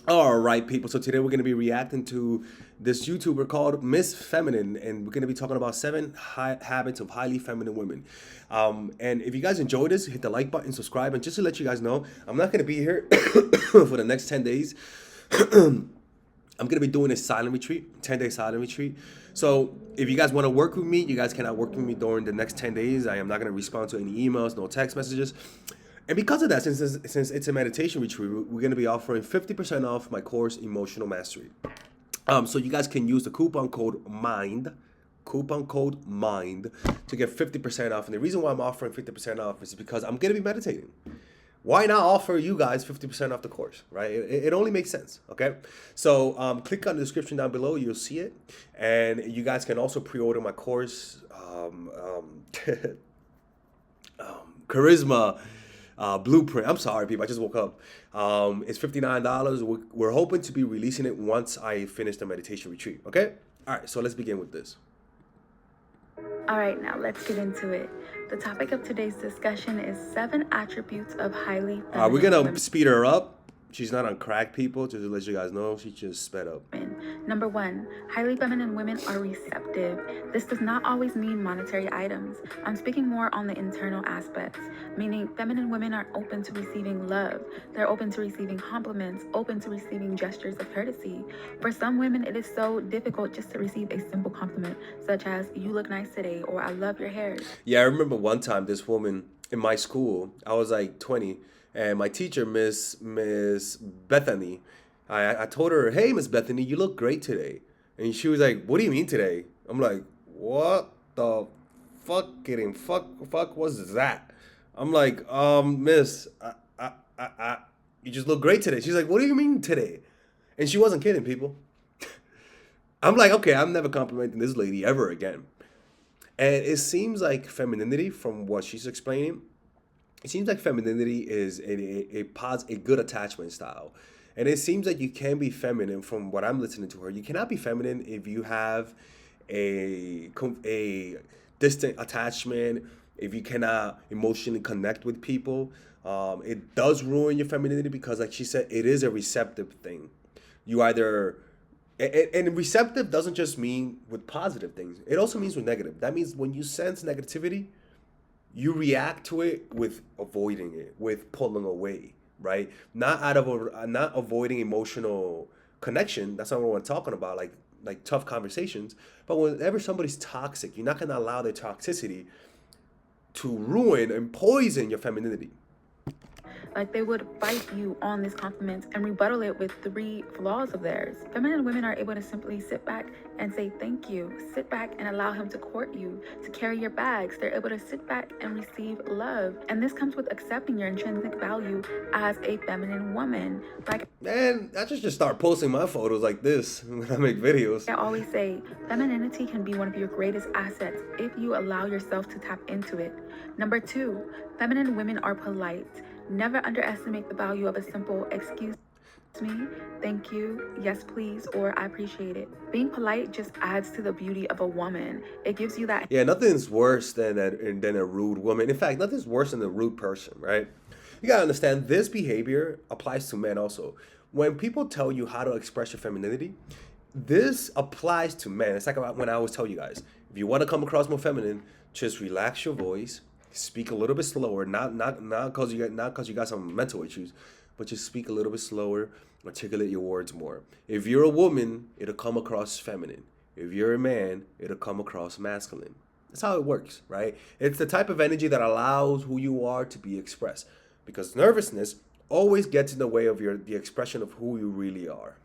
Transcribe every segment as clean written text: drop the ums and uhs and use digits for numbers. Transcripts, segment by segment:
All right, people. So today we're going to be reacting to this YouTuber called Miss Feminine, and we're going to be talking about habits of highly feminine women. And if you guys enjoyed this, hit the like button, subscribe, and just to let you guys know, I'm not going to be here for the next 10 days. I'm gonna be doing a silent retreat, 10-day silent retreat. So if you guys want to work with me, you guys cannot work with me during the next 10 days. I am not gonna respond to any emails, no text messages. And because of that, since it's a meditation retreat, we're gonna be offering 50% off my course, Emotional Mastery. So you guys can use the coupon code MIND to get 50% off. And the reason why I'm offering 50% off is because I'm gonna be meditating. Why not offer you guys 50% off the course, right? It only makes sense, okay? So click on the description down below, you'll see it. And you guys can also pre-order my course, Charisma Blueprint. I'm sorry, people, I just woke up. It's $59. We're hoping to be releasing it once I finish the meditation retreat, okay? All right, so let's begin with this. All right, now let's get into it. The topic of today's discussion is 7 attributes of highly feminine We're gonna women. speed her up. She's not on crack, people, just to let you guys know. She just sped up. Number 1, highly feminine women are receptive. This does not always mean monetary items. I'm speaking more on the internal aspects, meaning feminine women are open to receiving love. They're open to receiving compliments, open to receiving gestures of courtesy. For some women, it is so difficult just to receive a simple compliment, such as, "You look nice today," or "I love your hair." Yeah, I remember one time this woman in my school, I was like 20, and my teacher, Miss Bethany, I told her, "Hey, Miss Bethany, you look great today." And she was like, "What do you mean today?" I'm like, "What the fuck was that?" I'm like, Miss, you just look great today." She's like, "What do you mean today?" And she wasn't kidding, people. I'm like, okay, I'm never complimenting this lady ever again. And it seems like femininity, from what she's explaining, it seems like femininity is a good attachment style. And it seems like you can be feminine from what I'm listening to her. You cannot be feminine if you have a distant attachment, if you cannot emotionally connect with people. It does ruin your femininity because, like she said, it is a receptive thing. You either and receptive doesn't just mean with positive things. It also means with negative. That means when you sense negativity, you react to it with avoiding it, with pulling away, right? Not avoiding emotional connection. That's not what we're talking about, like tough conversations. But whenever somebody's toxic, you're not gonna allow their toxicity to ruin and poison your femininity. Like they would fight you on this compliment and rebuttal it with 3 flaws of theirs. Feminine women are able to simply sit back and say thank you. Sit back and allow him to court you, to carry your bags. They're able to sit back and receive love. And this comes with accepting your intrinsic value as a feminine woman. Like, And I just start posting my photos like this when I make videos. I always say, femininity can be one of your greatest assets if you allow yourself to tap into it. Number 2, feminine women are polite. Never underestimate the value of a simple "excuse me," "thank you," "yes please," or "I appreciate it." Being polite just adds to the beauty of a woman. It gives you that. Yeah, nothing's worse than a rude woman. In fact, nothing's worse than a rude person, right? You gotta understand this behavior applies to men also. When people tell you how to express your femininity, this applies to men. It's like when I always tell you guys, if you want to come across more feminine, just relax your voice, speak a little bit slower, not because you got some mental issues, but just speak a little bit slower, articulate your words more. If you're a woman, it'll come across feminine. If you're a man, it'll come across masculine. That's how it works, right? It's the type of energy that allows who you are to be expressed. Because nervousness always gets in the way of the expression of who you really are.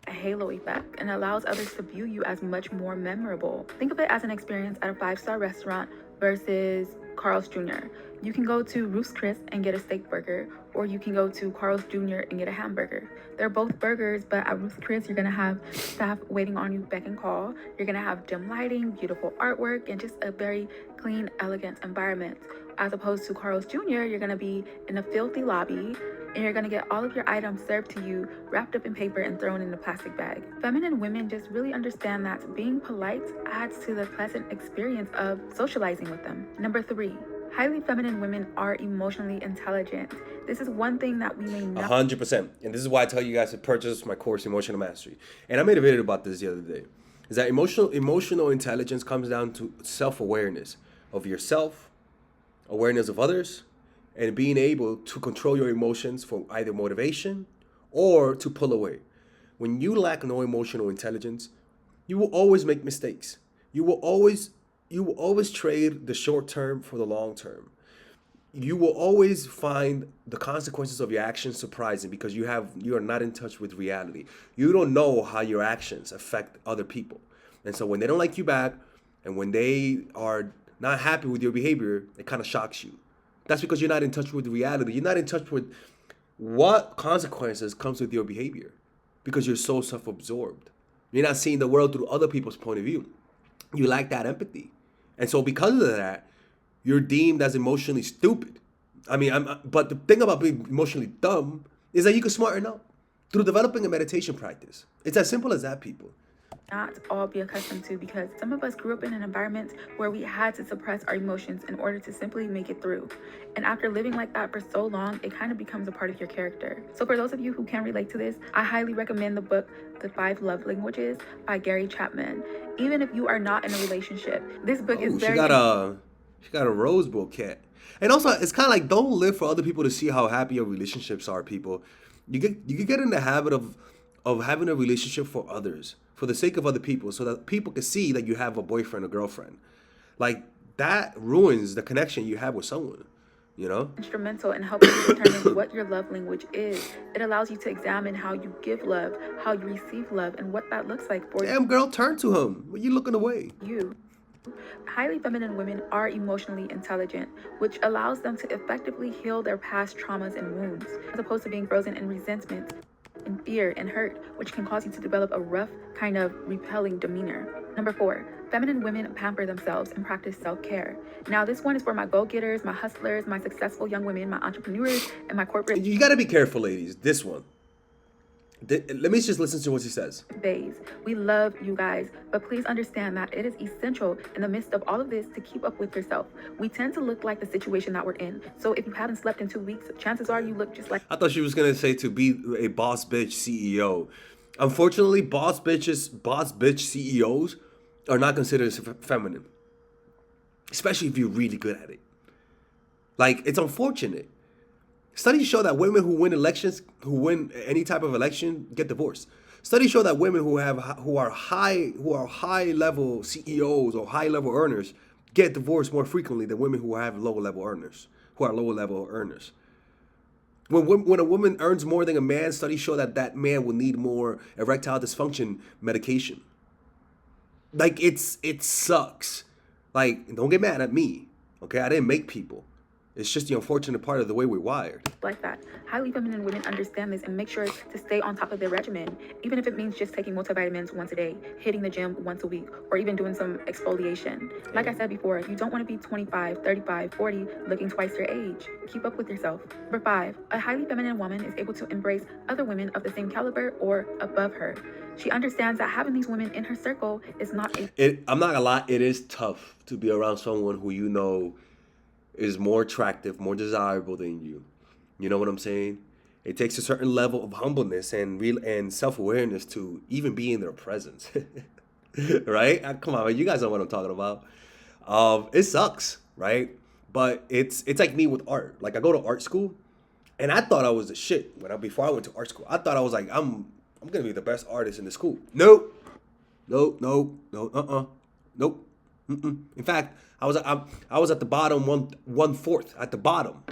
A halo effect and allows others to view you as much more memorable. Think of it as an experience at a 5-star restaurant versus Carl's Jr. You can go to Ruth's Chris and get a steak burger, or you can go to Carl's Jr. and get a hamburger. They're both burgers, but at Ruth's Chris, you're gonna have staff waiting on you, beck and call. You're gonna have dim lighting, beautiful artwork, and just a very clean, elegant environment. As opposed to Carl's Jr., you're gonna be in a filthy lobby, and you're gonna get all of your items served to you, wrapped up in paper and thrown in a plastic bag. Feminine women just really understand that being polite adds to the pleasant experience of socializing with them. Number 3, Highly feminine women are emotionally intelligent. This is one thing that we may not. 100%. And this is why I tell you guys to purchase my course, Emotional Mastery. And I made a video about this the other day. Is that emotional intelligence comes down to self-awareness of yourself, awareness of others, and being able to control your emotions for either motivation or to pull away. When you lack no emotional intelligence, you will always make mistakes. You will always trade the short term for the long term. You will always find the consequences of your actions surprising because you are not in touch with reality. You don't know how your actions affect other people. And so when they don't like you back and when they are not happy with your behavior, it kind of shocks you. That's because you're not in touch with reality. You're not in touch with what consequences comes with your behavior because you're so self-absorbed. You're not seeing the world through other people's point of view. You lack that empathy. And so because of that, you're deemed as emotionally stupid. But the thing about being emotionally dumb is that you can smarten up through developing a meditation practice. It's as simple as that, people. Not all be accustomed to, because some of us grew up in an environment where we had to suppress our emotions in order to simply make it through. And after living like that for so long, it kind of becomes a part of your character. So for those of you who can relate to this, I highly recommend the book The 5 Love Languages by Gary Chapman. Even if you are not in a relationship, this book is very... She got a rose bouquet. And also, it's kind of like, don't live for other people to see how happy your relationships are, people. You can get in the habit of having a relationship for others, for the sake of other people, so that people can see that you have a boyfriend or girlfriend. Like, that ruins the connection you have with someone, you know? Instrumental in helping you determine what your love language is. It allows you to examine how you give love, how you receive love, and what that looks like for Damn, girl, turn to him. What are you looking away? you. Highly feminine women are emotionally intelligent, which allows them to effectively heal their past traumas and wounds, as opposed to being frozen in resentment, in fear, and hurt, which can cause you to develop a rough, kind of repelling demeanor. Number 4, feminine women pamper themselves and practice self-care. Now, this one is for my go-getters, my hustlers, my successful young women, my entrepreneurs, and my corporate... You got to be careful, ladies. This one. Let me just listen to what she says. Bays. We love you guys, but please understand that it is essential in the midst of all of this to keep up with yourself. We tend to look like the situation that we're in. So if you haven't slept in 2 weeks, chances are you look just like... I thought she was going to say to be a boss bitch CEO. Unfortunately, boss bitch CEOs are not considered feminine. Especially if you're really good at it. Like, it's unfortunate. Studies show that women who win any type of election, get divorced. Studies show that women who are high level CEOs or high level earners get divorced more frequently than women who have low level earners, When a woman earns more than a man, studies show that man will need more erectile dysfunction medication. Like, it sucks. Like, don't get mad at me, okay? I didn't make people. It's just the unfortunate part of the way we're wired. Like that. Highly feminine women understand this and make sure to stay on top of their regimen, even if it means just taking multivitamins once a day, hitting the gym once a week, or even doing some exfoliation. Like I said before, you don't want to be 25, 35, 40, looking twice your age. Keep up with yourself. Number 5, a highly feminine woman is able to embrace other women of the same caliber or above her. She understands that having these women in her circle is not I'm not gonna lie, it is tough to be around someone who you know is more attractive, more desirable than you. You know what I'm saying? It takes a certain level of humbleness and self-awareness to even be in their presence. Right? Come on, man, you guys know what I'm talking about. It sucks, right? But it's like me with art. Like, I go to art school, and I thought I was the shit before I went to art school. I thought I was like, I'm gonna be the best artist in the school. Nope. Nope. In fact, I was at the bottom, 1/4 at the bottom,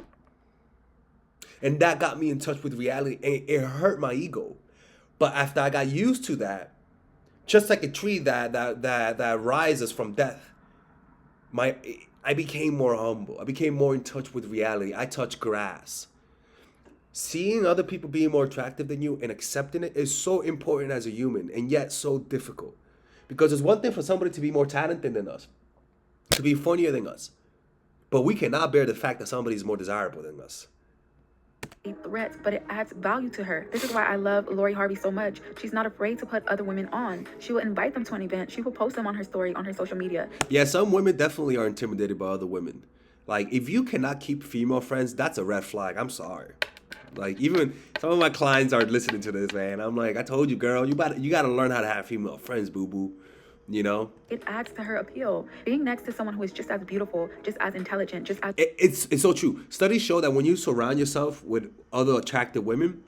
and that got me in touch with reality, and it hurt my ego. But after I got used to that, just like a tree that rises from death, I became more humble. I became more in touch with reality. I touch grass. Seeing other people being more attractive than you and accepting it is so important as a human, and yet so difficult. Because it's one thing for somebody to be more talented than us, to be funnier than us, but we cannot bear the fact that somebody is more desirable than us. a threat, but it adds value to her. This is why I love Lori Harvey so much. She's not afraid to put other women on. She will invite them to an event. She will post them on her story, on her social media. Yeah, some women definitely are intimidated by other women. Like, if you cannot keep female friends, that's a red flag. I'm sorry. Like, even some of my clients are listening to this, man. I'm like, I told you, girl, you got to learn how to have female friends, boo boo. You know, it adds to her appeal. Being next to someone who is just as beautiful, just as intelligent, just as it's so true. Studies show that when you surround yourself with other attractive women,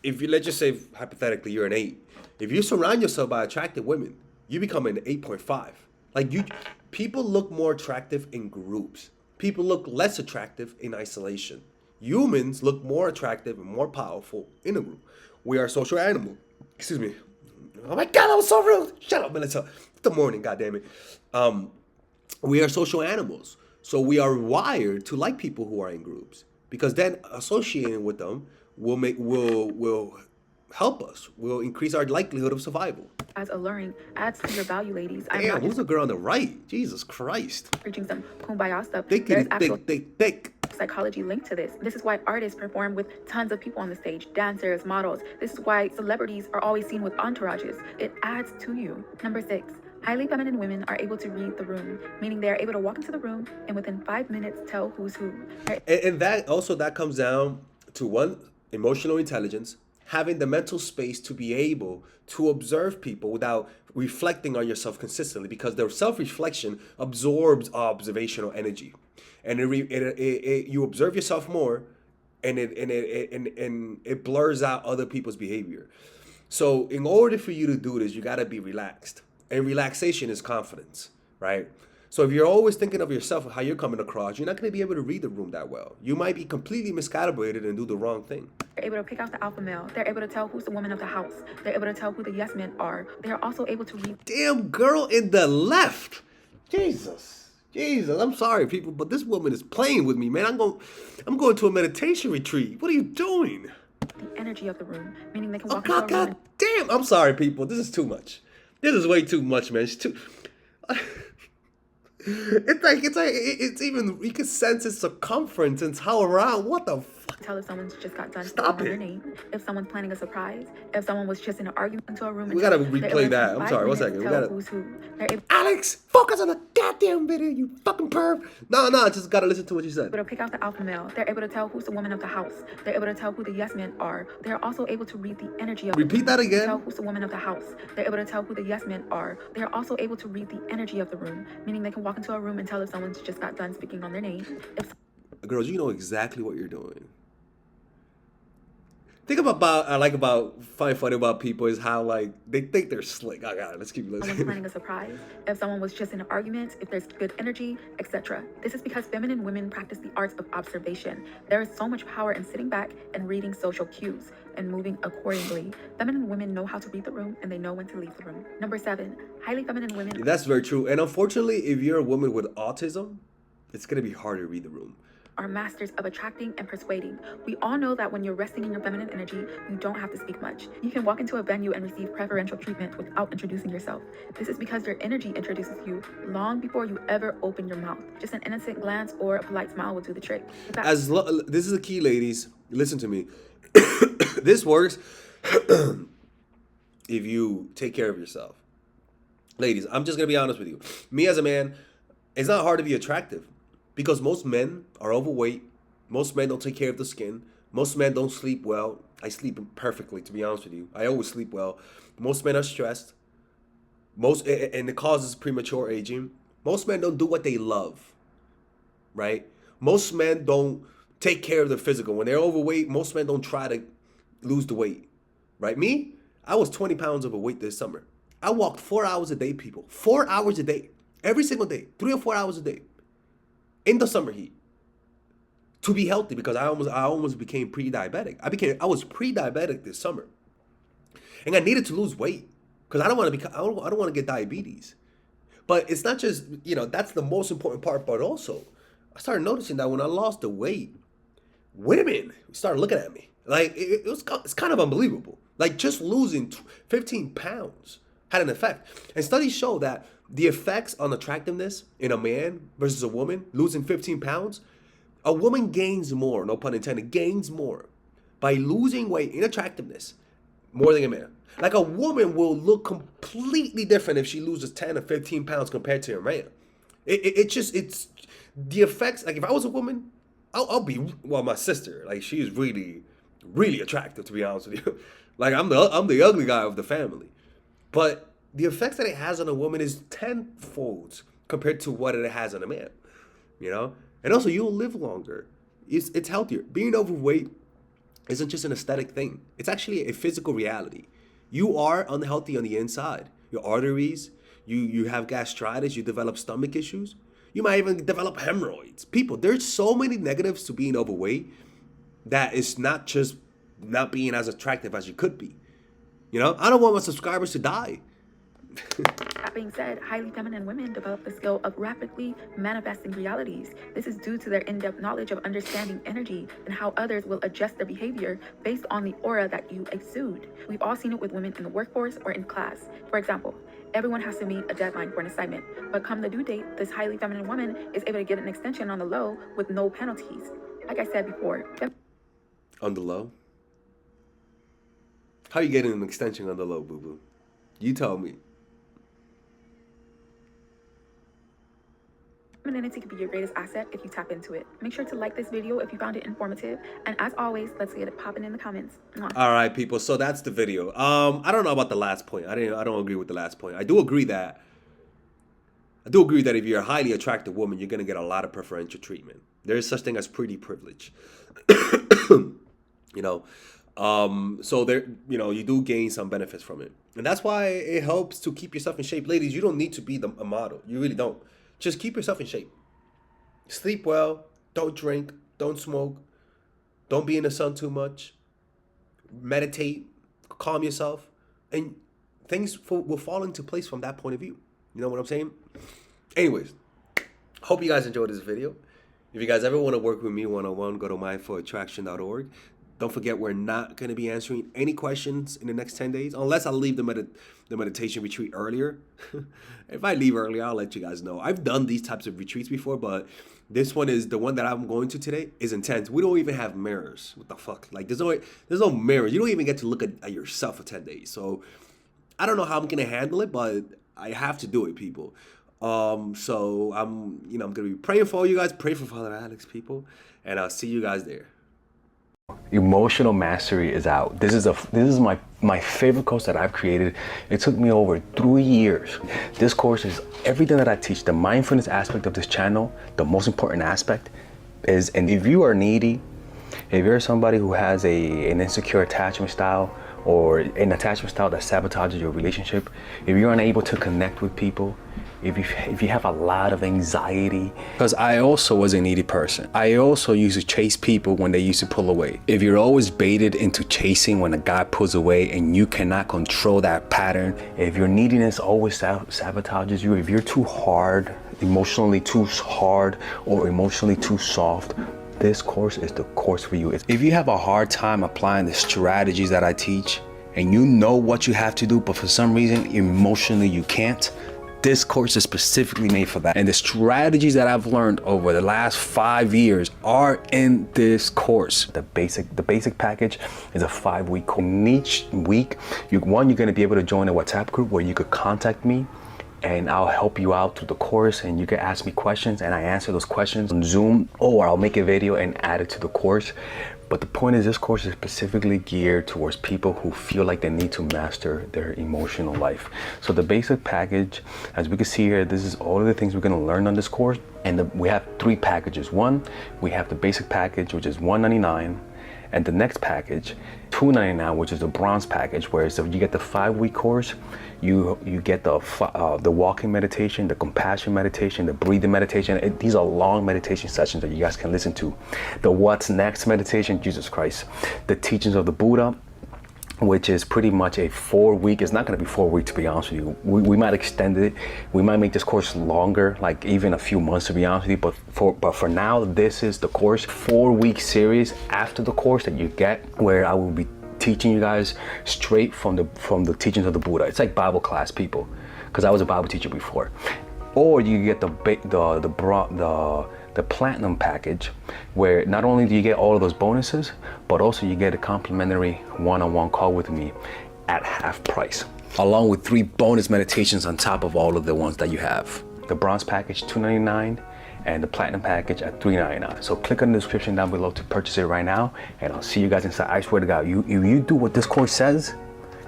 if you, let's just say hypothetically you're an 8, if you surround yourself by attractive women, you become an 8.5. Like, people look more attractive in groups. People look less attractive in isolation. Humans look more attractive and more powerful in a group. We are social animal. Excuse me. Oh my God, that was so rude. Shut up, Melissa. It's the morning, goddammit. We are social animals. So we are wired to like people who are in groups, because then associating with them will help us. Will increase our likelihood of survival. as alluring, adds to your value, ladies. I'm Damn, not who's just the girl on the right? Jesus Christ. preaching some kumbaya stuff. Thick, There's actual thick. psychology linked to this. This is why artists perform with tons of people on the stage, dancers, models. This is why celebrities are always seen with entourages. It adds to you. Number 6. Highly feminine women are able to read the room, meaning they are able to walk into the room and within 5 minutes tell who's who. And that comes down to, one, emotional intelligence, having the mental space to be able to observe people without reflecting on yourself consistently, because their self-reflection absorbs observational energy, and you observe yourself more, and it blurs out other people's behavior. So in order for you to do this, you got to be relaxed, and relaxation is confidence, right? So if you're always thinking of yourself, how you're coming across, you're not going to be able to read the room that well. You might be completely miscalibrated and do the wrong thing. They're able to pick out the alpha male. They're able to tell who's the woman of the house. They're able to tell who the yes men are. They're also able to read. Damn girl in the left. Jesus. I'm sorry, people, but this woman is playing with me, man. I'm going to a meditation retreat. What are you doing? The energy of the room, meaning they can Oh, walk into a room. God damn. I'm sorry, people. This is too much. This is way too much, man. It's too... It's even, you can sense its circumference and how around. What the fuck? Tell if someone's just got done Stop speaking it. on their name, if someone's planning a surprise, if someone was just in an argument into a room. We gotta replay that. I'm sorry, 1 second. We gotta. Who's who. They're able Alex, focus on the goddamn video, you fucking perv. No, I just gotta listen to what you said. to pick out the alpha male. They're able to tell who's the woman of the house. They're able to tell who the yes men are. They're also able to read the energy of Repeat that again. Tell who's the woman of the house. They're able to tell who the yes men are. They're also able to read the energy of the room, meaning they can walk into a room and tell if someone's just got done speaking on their name. If Girls, you know exactly what you're doing. Think about I like about find funny about people is how, like, they think they're slick. I got it. Let's keep someone's listening. planning a surprise, if someone was just in an argument, if there's good energy, etc. This is because feminine women practice the arts of observation. There is so much power in sitting back and reading social cues and moving accordingly. Feminine women know how to read the room and they know when to leave the room. Number 7, highly feminine women That's very true. And unfortunately, if you're a woman with autism, it's gonna be hard to read the room. are masters of attracting and persuading. We all know that when you're resting in your feminine energy, you don't have to speak much. You can walk into a venue and receive preferential treatment without introducing yourself. This is because your energy introduces you long before you ever open your mouth. Just an innocent glance or a polite smile will do the trick. This is the key, ladies. Listen to me. This works if you take care of yourself. Ladies, I'm just gonna be honest with you. Me as a man, it's not hard to be attractive, because most men are overweight. Most men don't take care of the skin. Most men don't sleep well. I sleep perfectly, to be honest with you. I always sleep well. Most men are stressed. And it causes premature aging. Most men don't do what they love, right? Most men don't take care of their physical. When they're overweight, most men don't try to lose the weight, right? Me, I was 20 pounds overweight this summer. I walked 4 hours a day, people. 4 hours a day. Every single day. 3 or 4 hours a day. In the summer heat. To be healthy, because I almost became pre-diabetic. I was pre-diabetic this summer. And I needed to lose weight, because I don't want to get diabetes. But it's not just, that's the most important part, but also I started noticing that when I lost the weight, women started looking at me. Like, it's kind of unbelievable. Like, just losing 15 pounds had an effect. And studies show that the effects on attractiveness in a man versus a woman, losing 15 pounds, a woman gains more, no pun intended, gains more by losing weight in attractiveness more than a man. Like, a woman will look completely different if she loses 10 or 15 pounds compared to a man. The effects, like if I was a woman, I'll be, well, my sister, like she is really, really attractive, to be honest with you. Like I'm the ugly guy of the family. But the effects that it has on a woman is tenfold compared to what it has on a man, you know? And also, you'll live longer. It's healthier. Being overweight isn't just an aesthetic thing. It's actually a physical reality. You are unhealthy on the inside. Your arteries, you have gastritis, you develop stomach issues. You might even develop hemorrhoids. People, there's so many negatives to being overweight that it's not just not being as attractive as you could be. You know, I don't want my subscribers to die. That being said, highly feminine women develop the skill of rapidly manifesting realities. This is due to their in-depth knowledge of understanding energy and how others will adjust their behavior based on the aura that you exude. We've all seen it with women in the workforce or in class. For example, everyone has to meet a deadline for an assignment, but come the due date, this highly feminine woman is able to get an extension on the low with no penalties. Like I said before, On the low? How you getting an extension on the low, boo-boo? You tell me. femininity can be your greatest asset if you tap into it. Make sure to like this video if you found it informative. And as always, let's get it popping in the comments. Mwah. All right, people. So that's the video. I don't know about the last point. I don't agree with the last point. I do agree that if you're a highly attractive woman, you're gonna get a lot of preferential treatment. There is such thing as pretty privilege. You know, so there, you know, you do gain some benefits from it, and that's why it helps to keep yourself in shape. Ladies, you don't need to be a model. You really don't. Just keep yourself in shape. Sleep well. Don't drink. Don't smoke. Don't be in the sun too much. Meditate. Calm yourself, and things will fall into place from that point of view. You know what I'm saying? Anyways, hope you guys enjoyed this video. If you guys ever want to work with me one-on-one, go to mindfulattraction.org. Don't forget, we're not going to be answering any questions in the next 10 days, unless I leave the meditation retreat earlier. If I leave earlier, I'll let you guys know. I've done these types of retreats before, but this one is the one that I'm going to today is intense. We don't even have mirrors. What the fuck? Like, there's no mirrors. You don't even get to look at yourself for 10 days. So I don't know how I'm going to handle it, but I have to do it, people. So I'm going to be praying for all you guys. Pray for Father Alex, people. And I'll see you guys there. Emotional mastery is out. This is my favorite course that I've created. It took me over 3 years. This course is everything that I teach. The mindfulness aspect of this channel, the most important aspect is, and if you are needy, if you're somebody who has an insecure attachment style or an attachment style that sabotages your relationship, if you're unable to connect with people, if you have a lot of anxiety, because I also was a needy person. I also used to chase people when they used to pull away. If you're always baited into chasing when a guy pulls away and you cannot control that pattern, if your neediness always sabotages you, if you're too hard, emotionally too hard or emotionally too soft, this course is the course for you. If you have a hard time applying the strategies that I teach and you know what you have to do, but for some reason emotionally you can't, this course is specifically made for that. And the strategies that I've learned over the last 5 years are in this course. The basic package is a 5-week course. In each week, you're gonna be able to join a WhatsApp group where you could contact me and I'll help you out through the course, and you can ask me questions and I answer those questions on Zoom, or I'll make a video and add it to the course. But the point is, this course is specifically geared towards people who feel like they need to master their emotional life. So the basic package, as we can see here, this is all of the things we're going to learn on this course. And we have 3 packages. One, we have the basic package, which is $199. And the next package, $299, which is the bronze package, where so you get the 5-week course, you get the walking meditation, the compassion meditation, the breathing meditation. These are long meditation sessions that you guys can listen to. The what's next meditation, Jesus Christ, the teachings of the Buddha, which is pretty much a 4-week. It's not going to be 4 weeks, to be honest with you. We might extend it. We might make this course longer, like even a few months, to be honest with you. But for now, this is the course. 4-week series after the course that you get, where I will be teaching you guys straight from the teachings of the Buddha. It's like Bible class, people, because I was a Bible teacher before. Or you get the platinum package, where not only do you get all of those bonuses, but also you get a complimentary one-on-one call with me at half price, along with 3 bonus meditations on top of all of the ones that you have. The bronze package, $299, and the platinum package at $399. So click on the description down below to purchase it right now, and I'll see you guys inside. I swear to God, if you do what this course says,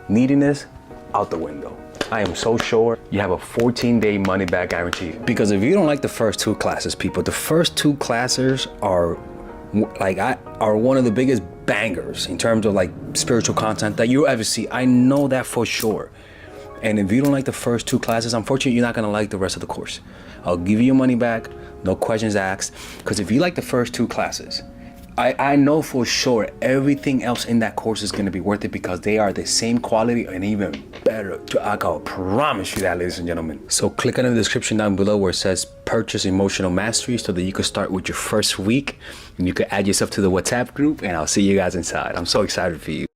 neediness out the window. I am so sure you have a 14-day money back guarantee. Because if you don't like the first 2 classes, people, the first 2 classes are one of the biggest bangers in terms of like spiritual content that you'll ever see. I know that for sure. And if you don't like the first 2 classes, unfortunately, you're not gonna like the rest of the course. I'll give you your money back, no questions asked. Because if you like the first 2 classes, I know for sure everything else in that course is gonna be worth it, because they are the same quality and even better. I can promise you that, ladies and gentlemen. So click on the description down below where it says purchase emotional mastery, so that you can start with your first week and you can add yourself to the WhatsApp group, and I'll see you guys inside. I'm so excited for you.